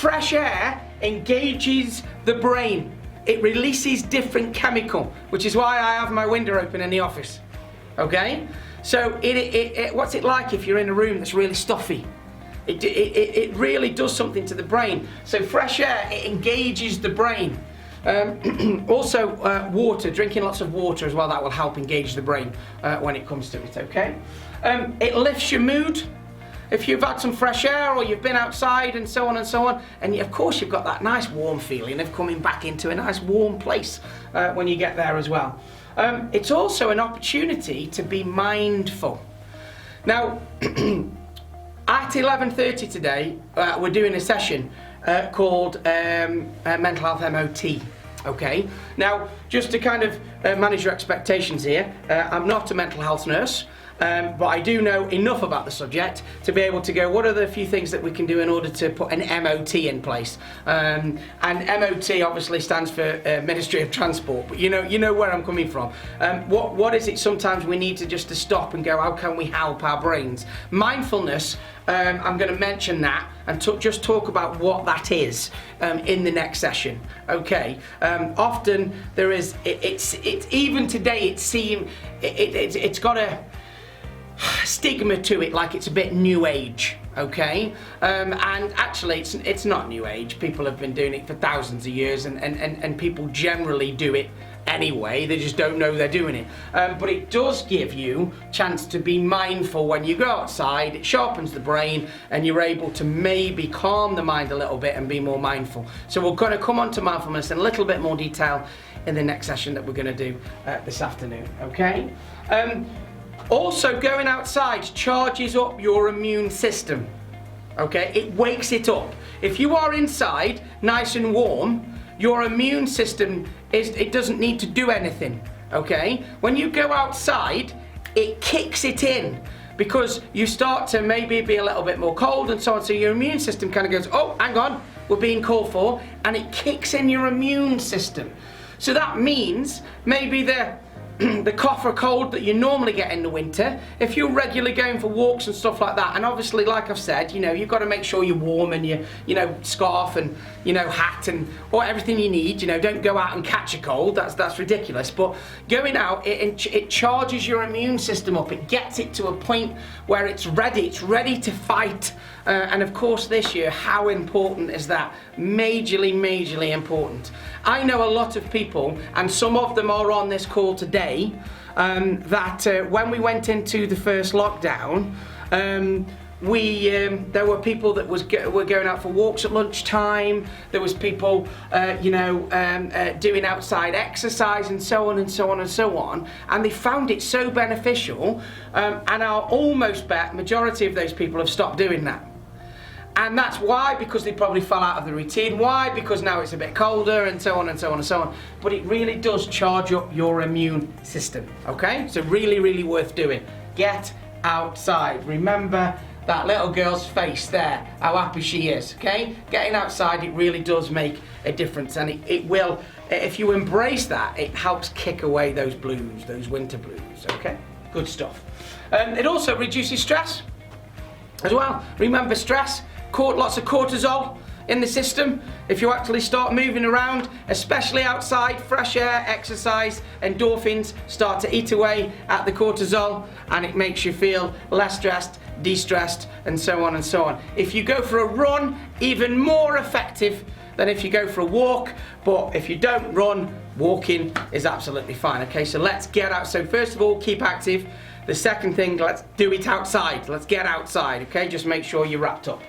fresh air engages the brain. It releases different chemical, which is why I have my window open in the office. Okay? So what's it like if you're in a room that's really stuffy? It really does something to the brain. So fresh air, it engages the brain. Also water, drinking lots of water as well, that will help engage the brain when it comes to it, okay? It lifts your mood. If you've had some fresh air or you've been outside and so on, and of course you've got that nice warm feeling of coming back into a nice warm place when you get there as well. It's also an opportunity to be mindful. Now, at 11:30 today, we're doing a session called Mental Health MOT. Okay, now just to kind of manage your expectations here, I'm not a mental health nurse, but I do know enough about the subject to be able to go, what are the few things that we can do in order to put an MOT in place? And MOT obviously stands for Ministry of Transport, but you know where I'm coming from. What is it sometimes we need to just to stop and go, how can we help our brains? Mindfulness, I'm going to mention that and just talk about what that is in the next session. Okay, often there is, it's even today it's got a stigma to it, like it's a bit new age, okay? And actually it's not new age. People have been doing it for thousands of years, and people generally do it anyway, they just don't know they're doing it. But it does give you a chance to be mindful when you go outside. It sharpens the brain and you're able to maybe calm the mind a little bit and be more mindful. So we're going to come on to mindfulness in a little bit more detail in the next session that we're going to do this afternoon, okay? Also, going outside charges up your immune system, okay? It wakes it up. If you are inside, nice and warm, your immune system, it doesn't need to do anything, okay? When you go outside, it kicks it in because you start to maybe be a little bit more cold and so on, so your immune system kind of goes, oh, hang on, we're being called for, and it kicks in your immune system. So that means maybe the cough or cold that you normally get in the winter, if you're regularly going for walks and stuff like that, and obviously like I've said, you've got to make sure you're warm and you scarf and hat and everything you need. Don't go out and catch a cold, that's ridiculous. But going out, it charges your immune system up, it gets it to a point where it's ready to fight. And of course this year, how important is that? Majorly important. I know a lot of people, and some of them are on this call today, that when we went into the first lockdown, there were people that were going out for walks at lunchtime. There was people, doing outside exercise and so on. And they found it so beneficial. And I'll almost bet majority of those people have stopped doing that. And that's why, because they probably fell out of the routine. Why? Because now it's a bit colder and so on. But it really does charge up your immune system, okay? So really worth doing. Get outside. Remember that little girl's face there, how happy she is, okay? Getting outside, it really does make a difference, and it will, if you embrace that, it helps kick away those blues, those winter blues, okay? Good stuff. It also reduces stress as well. Remember, stress, lots of cortisol in the system. If you actually start moving around, especially outside, fresh air, exercise, endorphins start to eat away at the cortisol, and it makes you feel less stressed, de-stressed, and so on. If you go for a run, even more effective than if you go for a walk. But if you don't run, walking is absolutely fine. Okay, so let's get out. So first of all, keep active. The second thing, let's do it outside. Let's get outside, okay? Just make sure you're wrapped up.